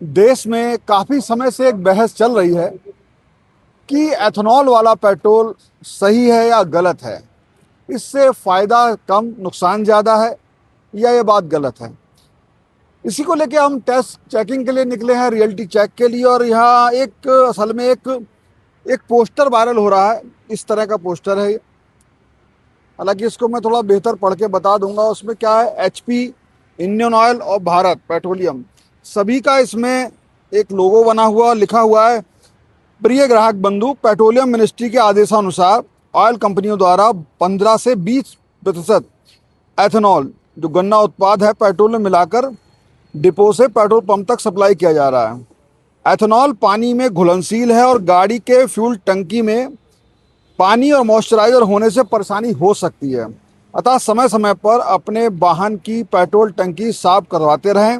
देश में काफी समय से एक बहस चल रही है कि एथेनॉल वाला पेट्रोल सही है या गलत है। इससे फायदा कम नुकसान ज्यादा है या ये बात गलत है। इसी को लेके हम टेस्ट चेकिंग के लिए निकले हैं, रियलिटी चेक के लिए। और यहाँ एक असल में एक पोस्टर वायरल हो रहा है। इस तरह का पोस्टर है। हालांकि इसको मैं थोड़ा बेहतर पढ़ के बता दूंगा। उसमें क्या है, एचपी, इंडियन ऑयल और भारत पेट्रोलियम सभी का इसमें एक लोगो बना हुआ, लिखा हुआ है, प्रिय ग्राहक बंधु, पेट्रोलियम मिनिस्ट्री के आदेशानुसार ऑयल कंपनियों द्वारा 15 से 20% एथेनॉल, जो गन्ना उत्पाद है, पेट्रोल में मिलाकर डिपो से पेट्रोल पंप तक सप्लाई किया जा रहा है। एथेनॉल पानी में घुलनशील है और गाड़ी के फ्यूल टंकी में पानी और मॉइस्चराइजर होने से परेशानी हो सकती है। अतः समय समय पर अपने वाहन की पेट्रोल टंकी साफ करवाते रहें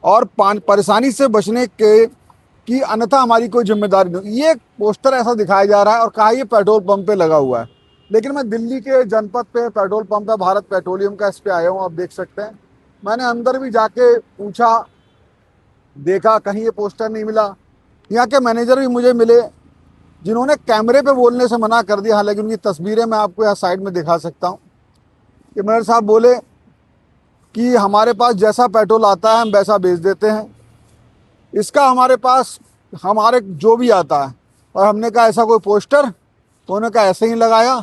और परेशानी से बचने के कि अन्यथा हमारी कोई जिम्मेदारी नहीं। ये पोस्टर ऐसा दिखाया जा रहा है और कहा ये पेट्रोल पंप पे लगा हुआ है, लेकिन मैं दिल्ली के जनपद पे पेट्रोल पंप है भारत पेट्रोलियम का, इस पे आया हूँ। आप देख सकते हैं, मैंने अंदर भी जाके पूछा, देखा, कहीं ये पोस्टर नहीं मिला। यहाँ के मैनेजर भी मुझे मिले जिन्होंने कैमरे पे बोलने से मना कर दिया। हालांकि उनकी तस्वीरें मैं आपको यहाँ साइड में दिखा सकता हूँ। कि मैनेजर साहब बोले कि हमारे पास जैसा पेट्रोल आता है हम वैसा बेच देते हैं, इसका हमारे पास हमारे जो भी आता है। और हमने कहा ऐसा कोई पोस्टर, तो उन्होंने कहा ऐसे ही लगाया।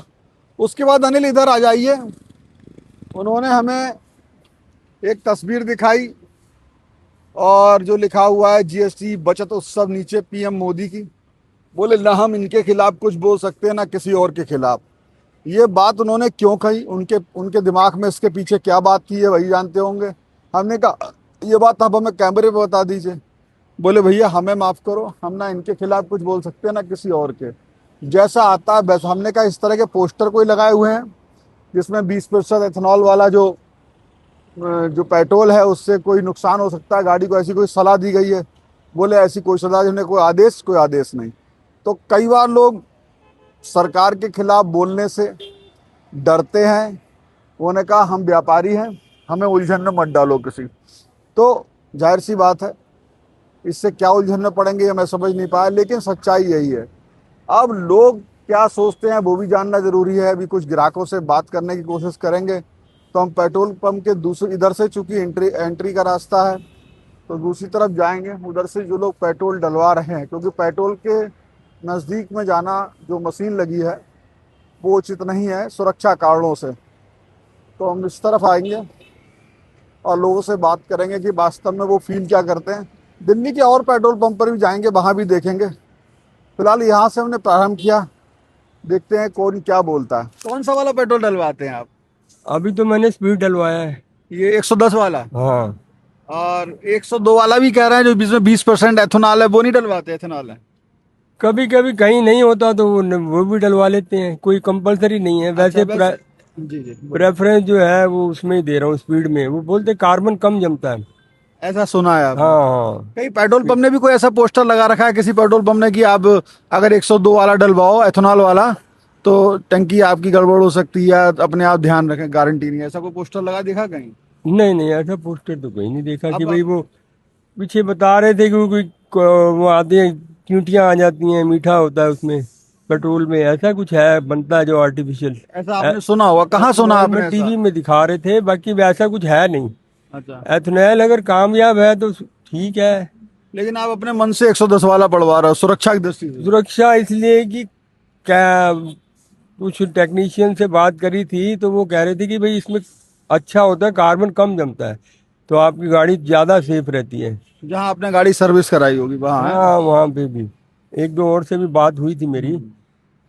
उसके बाद अनिल इधर आ जाइए, उन्होंने हमें एक तस्वीर दिखाई और जो लिखा हुआ है जीएसटी बचत उत्सव नीचे पीएम मोदी की। बोले ना हम इनके खिलाफ कुछ बोल सकते हैं ना किसी और के खिलाफ। ये बात उन्होंने क्यों कही, उनके उनके दिमाग में इसके पीछे क्या बात थी, है वही जानते होंगे। हमने कहा ये बात आप हमें कैमरे पे बता दीजिए। बोले भैया हमें माफ़ करो, हम ना इनके खिलाफ कुछ बोल सकते हैं ना किसी और के, जैसा आता है वैसा। हमने कहा इस तरह के पोस्टर कोई लगाए हुए हैं जिसमें 20% एथेनॉल वाला जो पेट्रोल है उससे कोई नुकसान हो सकता है गाड़ी को, ऐसी कोई सलाह दी गई है? बोले ऐसी कोई सलाह नहीं, कोई आदेश नहीं। तो कई बार लोग सरकार के खिलाफ बोलने से डरते हैं। उन्होंने कहा हम व्यापारी हैं, हमें उलझन में मत डालो किसी। तो जाहिर सी बात है, इससे क्या उलझन में पड़ेंगे ये मैं समझ नहीं पाया, लेकिन सच्चाई यही है। अब लोग क्या सोचते हैं वो भी जानना जरूरी है। अभी कुछ ग्राहकों से बात करने की कोशिश करेंगे। तो हम पेट्रोल पंप के दूसरी इधर से, चूंकि एंट्री का रास्ता है, तो दूसरी तरफ जाएंगे। उधर से जो लोग पेट्रोल डलवा रहे हैं, क्योंकि पेट्रोल के नज़दीक में जाना, जो मशीन लगी है वो उचित नहीं है सुरक्षा कारणों से। तो हम इस तरफ आएंगे और लोगों से बात करेंगे कि वास्तव में वो फील क्या करते हैं। दिल्ली के और पेट्रोल पंप पर भी जाएंगे, वहाँ भी देखेंगे। फिलहाल यहाँ से हमने प्रारंभ किया, देखते हैं कौन क्या बोलता है। कौन सा वाला पेट्रोल डलवाते हैं आप? अभी तो मैंने स्पीड डलवाया है। ये 110 वाला? हाँ। और 102 वाला भी कह रहे हैं जो जिसमें 20% एथेनॉल है, वो नहीं डलवाते एथेनॉल है? कभी कभी कहीं नहीं होता तो वो भी डलवा लेते हैं, कोई कंपलसरी नहीं है अच्छा वैसे। वैसे। जी जी बोलिए। प्रेफरेंस जो है वो उसमें ही दे रहा हूँ, स्पीड में। वो बोलते कार्बन कम जमता है। ऐसा सुना है आपने? हाँ हाँ। कई पेट्रोल पंप ने भी कोई ऐसा पोस्टर लगा रखा है किसी पेट्रोल पंप ने कि आप अगर 102 वाला डलवाओ एथेनॉल वाला तो टंकी आपकी गड़बड़ हो सकती है, अपने आप ध्यान रखें, गारंटी नहीं है। ऐसा कोई पोस्टर लगा देखा कहीं? नहीं नहीं, ऐसा पोस्टर तो कहीं नहीं देखा कि अब भाई वो पीछे बता रहे थे कि वो आते हैं, चींटियां आ जाती हैं, मीठा होता है उसमें पेट्रोल में, ऐसा कुछ है बनता है जो आर्टिफिशियल। ऐसा आपने सुना होगा, कहाँ सुना एथेनॉल आपने में ऐसा? टीवी में दिखा रहे थे, बाकी वैसा कुछ है नहीं। अच्छा। एथेनॉल अगर कामयाब है तो ठीक है। लेकिन आप अपने मन से 110 वाला पढ़वा रहे हो सुरक्षा की दृष्टि से? सुरक्षा इसलिए कि क्या, कुछ टेक्नीशियन से बात करी थी तो वो कह रहे थे कि भाई इसमें अच्छा होता है, कार्बन कम जमता है, तो आपकी गाड़ी ज़्यादा सेफ रहती है। जहाँ आपने गाड़ी सर्विस कराई होगी वहाँ है? हाँ, वहाँ पे भी एक दो और से भी बात हुई थी मेरी।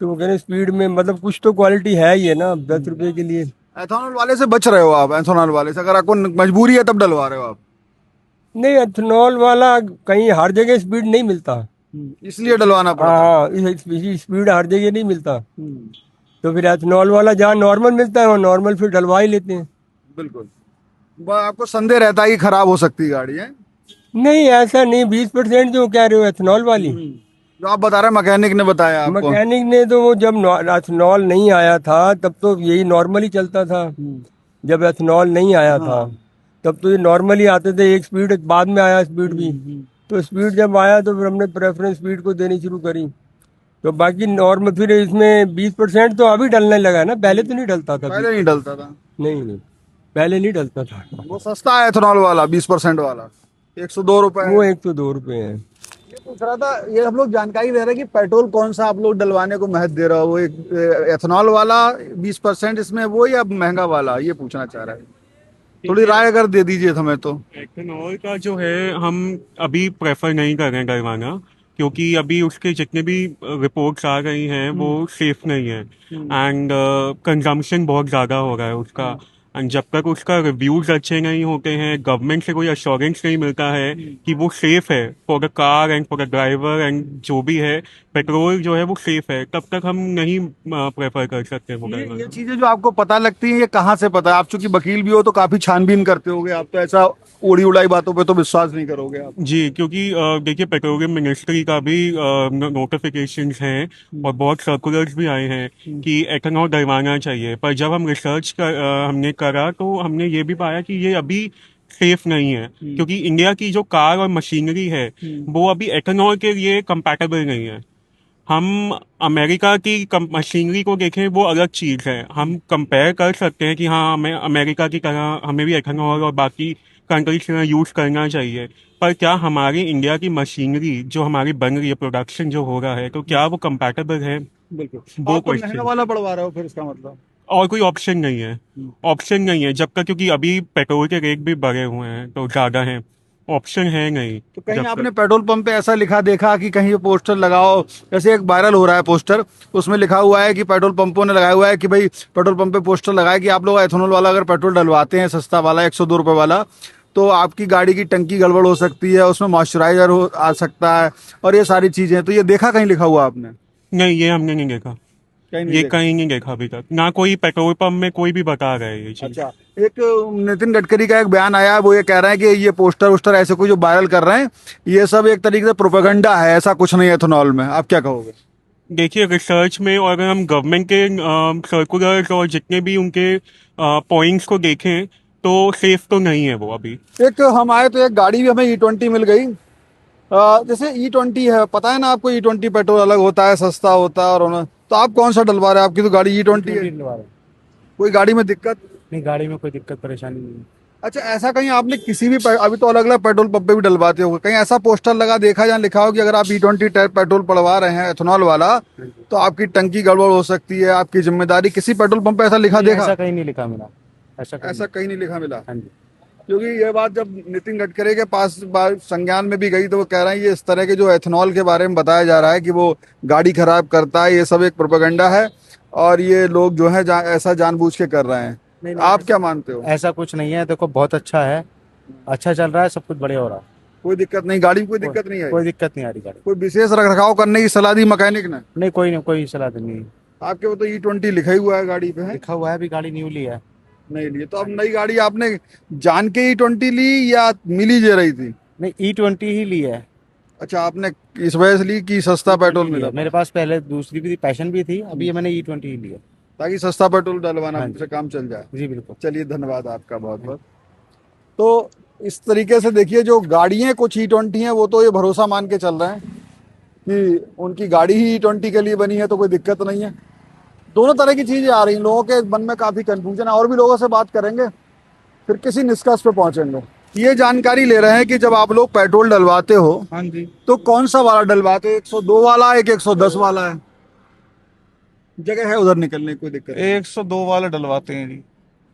तो वो कह रहे स्पीड में मतलब कुछ तो क्वालिटी है ही है ना, 10 रुपए के लिए। एथेनॉल वाले से बच रहे हो आप? एथेनॉल वाले से अगर आपको मजबूरी है तब डलवा रहे हो आप? नहीं, एथेनॉल वाला कहीं हर जगह स्पीड नहीं मिलता। इसलिए डलवाना पड़ता है। हाँ, स्पीड हर जगह नहीं मिलता। हम्म, तो फिर एथेनॉल वाला जहाँ नॉर्मल मिलता है वहाँ नॉर्मल फिर डलवा ही लेते हैं। बिल्कुल। आपको संदेह रहता है कि खराब हो सकती है गाड़ी है? नहीं, ऐसा नहीं। 20% जो कह रहे हो एथेनॉल वाली, जो आप बता रहे हैं मैकेनिक ने बताया आपको? मैकेनिक ने तो वो जब एथेनॉल नहीं आया था तब तो यही नॉर्मली चलता था। जब एथेनॉल नहीं आया था हाँ। तब तो ये नॉर्मली आते थे, एक स्पीड बाद में आया स्पीड भी। तो स्पीड जब आया तो फिर हमने प्रेफरेंस स्पीड को देनी शुरू करी। तो बाकी नॉर्मल फिर इसमें 20% तो अभी डलने लगा है ना, पहले तो नहीं डलता था पहले नहीं 20%। डलता था। नहीं नहीं, पहले नहीं डलता था। वो सस्ता है एथेनॉल वाला 20% वाला, 102 रुपए है। वो 102 रुपये है। ये पूछ रहा था, ये हम लोग जानकारी ले रहे हैं कि पेट्रोल कौन सा आप लोग डलवाने को महत्व दे रहे हो, वो एक एथेनॉल वाला 20% इसमें वो, या महंगा वाला, ये पूछना चाह रहा है। थोड़ी राय अगर दे दीजिए हमें तो। एथेनॉल का जो है हम अभी प्रेफर नहीं कर रहे हैं करवाना, क्योंकि अभी उसके जितने भी रिपोर्ट्स आ रही हैं वो सेफ नहीं है। एंड कंजम्पशन बहुत ज़्यादा हो रहा है उसका। एंड जब तक उसका रिव्यूज अच्छे नहीं होते हैं, गवर्नमेंट से कोई अश्योरेंस नहीं मिलता है कि वो सेफ है for the car and for the driver and जो भी है, पेट्रोल जो है वो सेफ है, तब तक हम नहीं प्रेफर कर सकते वो ये करवाना। चीजें जो आपको पता लगती हैं, ये कहाँ से पता है? आप चूंकि वकील भी हो तो काफी छानबीन करते होगे, आप तो ऐसा उड़ी उड़ाई बातों पे तो विश्वास नहीं करोगे आप। जी, क्योंकि देखिए पेट्रोलियम मिनिस्ट्री का भी नोटिफिकेशंस हैं और बहुत सर्कुलर्स भी आए हैं कि एथेनॉल डलवाना चाहिए। पर जब हम हमने करा तो हमने ये भी पाया कि ये अभी सेफ नहीं है, क्योंकि इंडिया की जो कार और मशीनरी है वो अभी एथेनॉल के लिए कंपैटिबल नहीं है। हम अमेरिका की मशीनरी को देखें, वो अलग चीज़ है। हम कंपेयर कर सकते हैं कि हाँ, हमें अमेरिका की तरह हमें भी एथेनॉल और बाकी कंट्रीज की तरह यूज़ करना चाहिए। पर क्या हमारी इंडिया की मशीनरी जो हमारी बन रही है, प्रोडक्शन जो हो रहा है, तो क्या वो कंपैटिबल है? बिल्कुल। वो आप तो महंगा क्वेश्चन। वाला बढ़वा रहे हो फिर, इसका मतलब। और कोई ऑप्शन नहीं है। ऑप्शन नहीं है जब तक, क्योंकि अभी पेट्रोल के रेट भी बढ़े हुए हैं तो ज़्यादा हैं। ऑप्शन है नहीं तो कहीं जब आपने तक। पेट्रोल पंप पे ऐसा लिखा देखा कि कहीं पोस्टर लगाओ, जैसे एक वायरल हो रहा है पोस्टर, उसमें लिखा हुआ है कि पेट्रोल पंपों ने लगाया हुआ है कि भाई पेट्रोल पंप पे पोस्टर लगाए कि आप लोग एथेनॉल वाला अगर पेट्रोल डलवाते हैं, सस्ता वाला 102 रुपए वाला, तो आपकी गाड़ी की टंकी गड़बड़ हो सकती है, उसमें मॉइस्चराइजर हो आ सकता है, और ये सारी चीजें। तो ये देखा कहीं लिखा हुआ आपने? नहीं, ये हमने नहीं देखा। कहीं नहीं ये देखा। कहीं नहीं देखा अभी तक, ना कोई पेट्रोल पंप में कोई भी बता रहा है ये चीज। अच्छा, एक नितिन गडकरी का एक बयान आया है, वो ये कह रहे हैं कि ये पोस्टर वोस्टर ऐसे कोई जो वायरल कर रहे हैं, ये सब एक तरीके से प्रोपेगेंडा है, ऐसा कुछ नहीं है एथेनॉल में। आप क्या कहोगे? देखिए, रिसर्च में और अगर हम गवर्नमेंट के सर्कुलर्स और जितने भी उनके पॉइंट्स को देखें तो सेफ तो नहीं है वो अभी। एक हम आए तो एक गाड़ी भी हमें E20 मिल गई। जैसे E20 है, पता है ना आपको, E20 पेट्रोल अलग होता है, सस्ता होता है, तो आप कौन सा डलवा रहे हैं? आपकी तो गाड़ी E20 है। डलवा रहे हैं। कोई गाड़ी में दिक्कत? नहीं, गाड़ी में कोई दिक्कत परेशानी नहीं है। अच्छा, ऐसा कहीं आपने किसी भी अभी तो अलग अलग पेट्रोल पंप पे भी डलवाते हो, कहीं ऐसा पोस्टर लगा देखा जहाँ लिखा हो कि अगर आप E20 पेट्रोल पड़वा रहे हैं एथेनॉल वाला, तो आपकी टंकी गड़बड़ हो सकती है, आपकी जिम्मेदारी? किसी पेट्रोल पंप पे ऐसा लिखा नहीं, देखा? ऐसा कहीं नहीं लिखा मिला। ऐसा कहीं नहीं लिखा मिला। हाँ जी। क्योंकि ये बात जब नितिन गडकरी के पास संज्ञान में भी गई, तो वो कह रहे हैं ये इस तरह के जो एथेनॉल के बारे में बताया जा रहा है कि वो गाड़ी खराब करता है, ये सब एक प्रोपेगेंडा है, और ये लोग जो है ऐसा जानबूझ के कर रहे हैं। नहीं, आप क्या मानते हो? ऐसा कुछ नहीं है। देखो, बहुत अच्छा है, अच्छा चल रहा है, सब कुछ बढ़िया हो रहा है। कोई दिक्कत नहीं, गाड़ी में कोई दिक्कत नहीं है? कोई दिक्कत नहीं आ रही गाड़ी। कोई विशेष रख रखाव करने की सलाह दी मैकेनिक ने? नहीं, कोई सलाह नहीं है। आपके वो तो E20 लिखा ही हुआ है गाड़ी पे, है? लिखा हुआ है, अभी गाड़ी न्यू ली है। नहीं लिए तो अब नई गाड़ी आपने जान के E20 ली या मिली जे रही थी? नहीं, E20 ही ली है। अच्छा, आपने इस वजह से ली कि सस्ता पेट्रोल मिला? मेरे पास पहले दूसरी भी थी, पैशन भी थी, अभी ये मैंने E20 ही लिया। ताकि सस्ता पेट्रोल डलवाना हाँ जी। से काम चल जाए। जी बिल्कुल। चलिए, धन्यवाद आपका बहुत बहुत। तो इस तरीके से देखिए, जो गाड़ियाँ कुछ E20 हैं, वो तो ये भरोसा मान के चल रहे हैं कि उनकी गाड़ी ही E20 के लिए बनी है, तो कोई दिक्कत नहीं है। दोनों तरह की चीजें आ रही हैं, लोगों के मन में काफी कंफ्यूजन है, और भी लोगों से बात करेंगे, फिर किसी निष्कर्ष पे पहुंचेंगे। ये जानकारी ले रहे हैं कि जब आप लोग पेट्रोल डलवाते हो, हाँ जी, तो कौन सा वाला डलवाते हो? 102 वाला, एक 110 वाला है? जगह है उधर निकलने की, कोई दिक्कत नहीं। 102 वाला डलवाते हैं जी।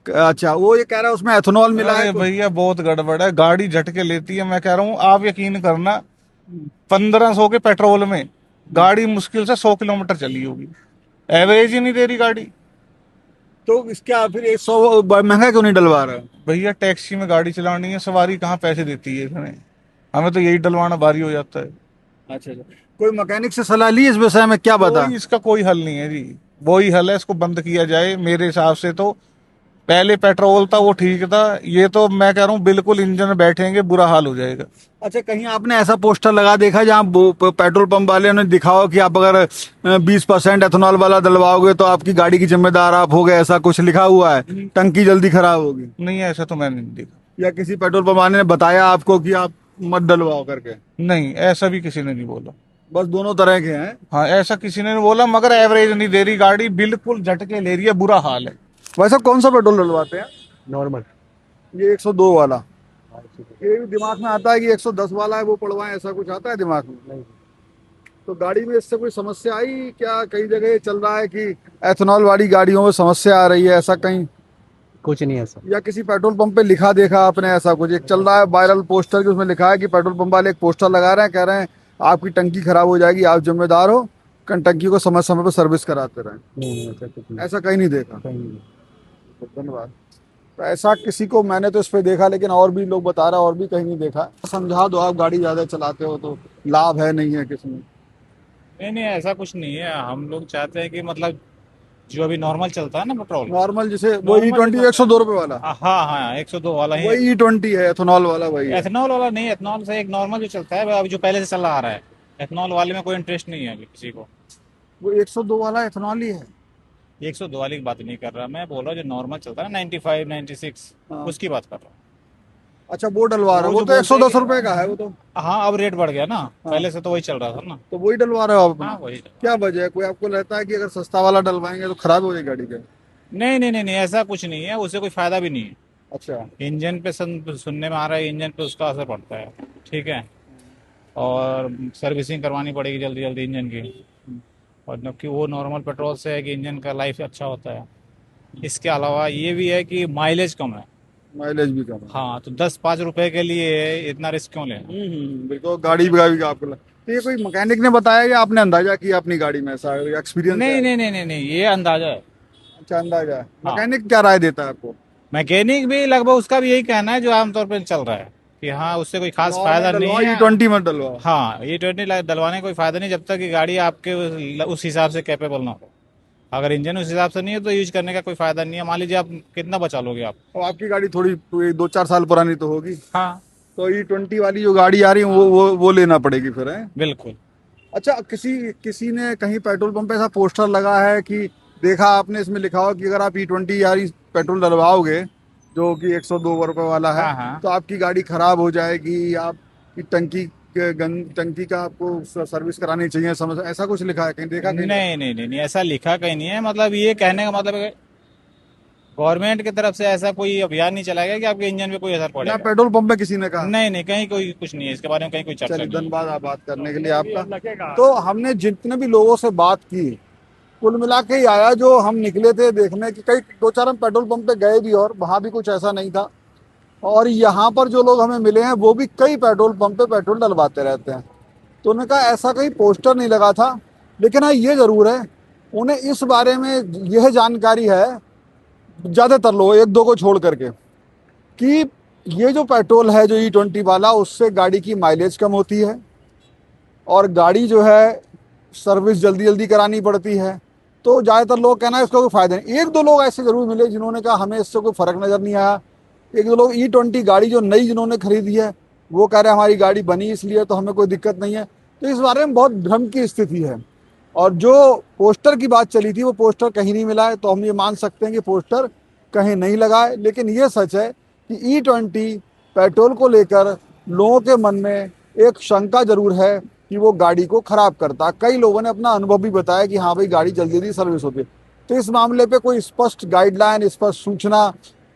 अच्छा, वो ये कह रहा है उसमें एथेनॉल मिला अरे है कुछ? भैया, बहुत गड़बड़ है, गाड़ी झटके लेती है। मैं कह रहा हूँ, आप यकीन करना, 1500 के पेट्रोल में गाड़ी मुश्किल से 100 किलोमीटर चली होगी। एवरेज ही नहीं दे रही गाड़ी। तो इसका फिर 100 महंगा क्यों नहीं डलवा रहा? भैया, टैक्सी में गाड़ी चलानी है, सवारी कहाँ पैसे देती है इतने। हमें तो यही डलवाना भारी हो जाता है। अच्छा अच्छा, कोई मैकेनिक से सलाह ली इस विषय में? क्या बता? इसका कोई हल नहीं है जी। वही हल है, इसको बंद किया जाए मेरे हिसाब से। तो पहले पेट्रोल था वो ठीक था, ये तो मैं कह रहा हूँ बिल्कुल इंजन बैठेंगे बुरा हाल हो जाएगा। अच्छा, कहीं आपने ऐसा पोस्टर लगा देखा जहाँ पेट्रोल पंप वाले ने दिखाओ कि आप अगर 20% एथेनॉल वाला डलवाओगे तो आपकी गाड़ी की जिम्मेदार आप हो गए, ऐसा कुछ लिखा हुआ है, टंकी जल्दी खराब होगी? नहीं, ऐसा तो मैंने नहीं देखा। या किसी पेट्रोल पंप वाले ने बताया आपको कि आप मत डलवाओ करके। नहीं, ऐसा भी किसी ने नहीं बोला। बस दोनों तरह के हैं। हाँ, ऐसा किसी ने नहीं बोला, मगर एवरेज नहीं दे रही गाड़ी, बिल्कुल झटके ले रही है, बुरा हाल है। वैसे कौन सा पेट्रोल डलवाते हैं? नॉर्मल। ये 102 वाला। ये भी दिमाग में आता है कि 110 वाला है वो पड़वाएं, ऐसा कुछ आता है दिमाग में? नहीं। तो गाड़ी में इससे कोई समस्या आई क्या? कई जगह ये चल रहा है कि एथेनॉल वाली गाड़ियों में समस्या आ रही है, ऐसा कहीं? कुछ नहीं ऐसा। या किसी पेट्रोल पंप पे लिखा देखा आपने ऐसा कुछ? एक चल रहा है वायरल पोस्टर कि उसमें लिखा है कि पेट्रोल पंप वाले एक पोस्टर लगा रहे हैं, कह रहे हैं आपकी टंकी खराब हो जाएगी, आप जिम्मेदार हो, टंकी को समय समय पर सर्विस कराते रहें। नहीं, ऐसा कुछ नहीं। ऐसा कहीं नहीं देखा। कहीं नहीं। धन्यवाद। तो ऐसा किसी को मैंने तो इस पे देखा, लेकिन और भी लोग बता रहे हैं और भी कहीं नहीं देखा। समझा दो, आप गाड़ी ज्यादा चलाते हो तो लाभ है नहीं है किसमें? नहीं नहीं, ऐसा कुछ नहीं है। हम लोग चाहते हैं कि मतलब जो अभी नॉर्मल चलता है ना पेट्रोल, नॉर्मल जैसे वो Normal E20 102 रुपए वाला, हाँ हाँ 102 वाला ही है। वही E20 है, एथेनॉल वाला वही है। एथेनॉल वाला नहीं, एथेनॉल से एक नॉर्मल जो चलता है अभी जो पहले से चला आ रहा है, एथेनॉल वाले में कोई इंटरेस्ट नहीं है अभी किसी को। वो 102 वाला एथेनॉल ही है। 102 वाले की बात नहीं कर रहा मैं, बोल रहा हूँ जो नॉर्मल चलता है ना 95 96 हाँ। उसकी बात कर रहा हूँ। अच्छा, वो डलवा रहा है, वो वो जो तो बोलते हैं 110 कि- रुपए का है वो तो। हाँ, अब रेट बढ़ गया ना, पहले से तो वही चल रहा था ना। तो वही डलवा रहे हो आप? हाँ वही। क्या वजह है? कोई आपको लगता है कि अगर सस्ता वाला डलवाएंगे तो खराब हो जाएगी गाड़ी के? नहीं नहीं नहीं नहीं, ऐसा कुछ नहीं है, उससे कोई फायदा भी नहीं है। अच्छा। इंजन पे सुनने में आ रहा है, इंजन पे उसका असर पड़ता है, ठीक है। और सर्विसिंग करवानी पड़ेगी जल्दी जल्दी इंजन की, और जबकि वो नॉर्मल पेट्रोल से है कि इंजन का लाइफ अच्छा होता है। इसके अलावा ये भी है कि माइलेज कम है। माइलेज भी कम है। हाँ, तो 10-5 रुपए के लिए इतना रिस्क क्यों लेना। बिल्कुल। गाड़ी भी आपको तो ये कोई मैकेनिक ने बताया या आपने अंदाजा किया अपनी गाड़ी में, ऐसा एक्सपीरियंस? नहीं नहीं नहीं नहीं नहीं, ये अंदाजा है। अच्छा, अंदाजा है। हाँ। मैकेनिक क्या राय देता है आपको? मैकेनिक भी लगभग उसका भी यही कहना है जो आमतौर पर चल रहा है कि हाँ उससे कोई खास फायदा नहीं है। E20 मत डलवाओ। हाँ, E20 डलवाने का कोई फायदा नहीं जब तक कि गाड़ी आपके उस हिसाब से कैपेबल ना हो। अगर इंजन उस हिसाब से नहीं है तो यूज करने का कोई फायदा नहीं है। मान लीजिए आप कितना बचा लोगे आप। और आपकी गाड़ी थोड़ी 2-4 साल पुरानी तो होगी, हाँ तो E20 वाली जो गाड़ी आ रही है वो लेना पड़ेगी फिर, है? बिल्कुल। अच्छा, किसी ने कहीं पेट्रोल पंप पे ऐसा पोस्टर लगा है कि देखा आपने, इसमें लिखा हो कि अगर आप E20 यारी पेट्रोल डलवाओगे जो कि 102 रुपए वाला है, हाँ, हाँ। तो आपकी गाड़ी खराब हो जाएगी, आपकी टंकी का आपको सर्विस करानी चाहिए, समझ ऐसा कुछ लिखा है? कहीं देखा? कहीं नहीं नहीं नहीं नहीं, ऐसा लिखा कहीं नहीं है। मतलब ये कहने का मतलब है गवर्नमेंट की तरफ से ऐसा कोई अभियान नहीं चलाया गया कि आपके इंजन पे कोई असर ना पड़ेगा। पेट्रोल पंप पे किसी ने कहा? नहीं नहीं, कहीं कोई कुछ नहीं है इसके बारे में, कहीं कोई चर्चा चलिए, नहीं है। धन्यवाद आप बात करने के लिए आपका। तो हमने जितने भी लोगों से बात की, कुल मिला के ही आया जो हम निकले थे देखने की, कई 2-4 हम पेट्रोल पंप पे गए भी और वहां भी कुछ ऐसा नहीं था। और यहाँ पर जो लोग हमें मिले हैं वो भी कई पेट्रोल पंप पे पेट्रोल डलवाते रहते हैं। तो उन्होंने कहा ऐसा कहीं पोस्टर नहीं लगा था, लेकिन हाँ ये जरूर है, उन्हें इस बारे में यह जानकारी है, ज़्यादातर लोग, 1-2 को छोड़ करके, कि ये जो पेट्रोल है जो E20 वाला, उससे गाड़ी की माइलेज कम होती है और गाड़ी जो है सर्विस जल्दी जल्दी करानी पड़ती है। तो ज़्यादातर लोग कहना है इसका कोई फ़ायदा नहीं। 1-2 लोग ऐसे ज़रूर मिले जिन्होंने कहा हमें इससे कोई फ़र्क नज़र नहीं आया। 1-2 लोग E20 गाड़ी जो नई जिन्होंने खरीदी है वो कह रहे हैं हमारी गाड़ी बनी इसलिए, तो हमें कोई दिक्कत नहीं है। तो इस बारे में बहुत भ्रम की स्थिति है। और जो पोस्टर की बात चली थी वो पोस्टर कहीं नहीं मिला है, तो हम ये मान सकते हैं कि पोस्टर कहीं नहीं लगा है। लेकिन ये सच है कि E20 पेट्रोल को लेकर लोगों के मन में एक शंका जरूर है कि वो गाड़ी को खराब करता है। कई लोगों ने अपना अनुभव भी बताया कि हाँ भाई गाड़ी जल्दी जल्दी सर्विस होती है। तो इस मामले पे कोई स्पष्ट गाइडलाइन, स्पष्ट सूचना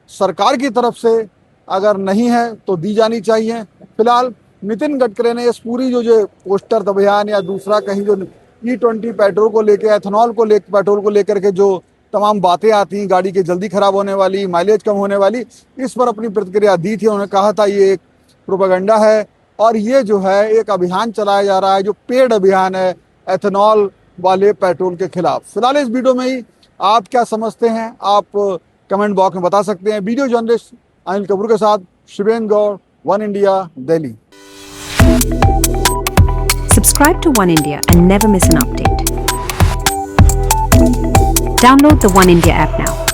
सरकार की तरफ से अगर नहीं है तो दी जानी चाहिए। फिलहाल नितिन गडकरी ने इस पूरी जो पोस्टर अभियान या दूसरा कहीं जो E20 पेट्रोल को लेकर, एथेनॉल को लेकर, पेट्रोल को लेकर के जो तमाम बातें आती हैं गाड़ी के जल्दी खराब होने वाली, माइलेज कम होने वाली, इस पर अपनी प्रतिक्रिया दी थी। उन्होंने कहा था ये एक प्रोपेगेंडा है और ये जो है एक अभियान चलाया जा रहा है जो पेड अभियान है एथेनॉल वाले पेट्रोल के खिलाफ। फिलहाल इस वीडियो में ही आप क्या समझते हैं आप कमेंट बॉक्स में बता सकते हैं। वीडियो जर्नलिस्ट अनिल कपूर के साथ Shivendra Gaur, One India, Delhi. Subscribe to One India and never miss an update. Download the One India app now.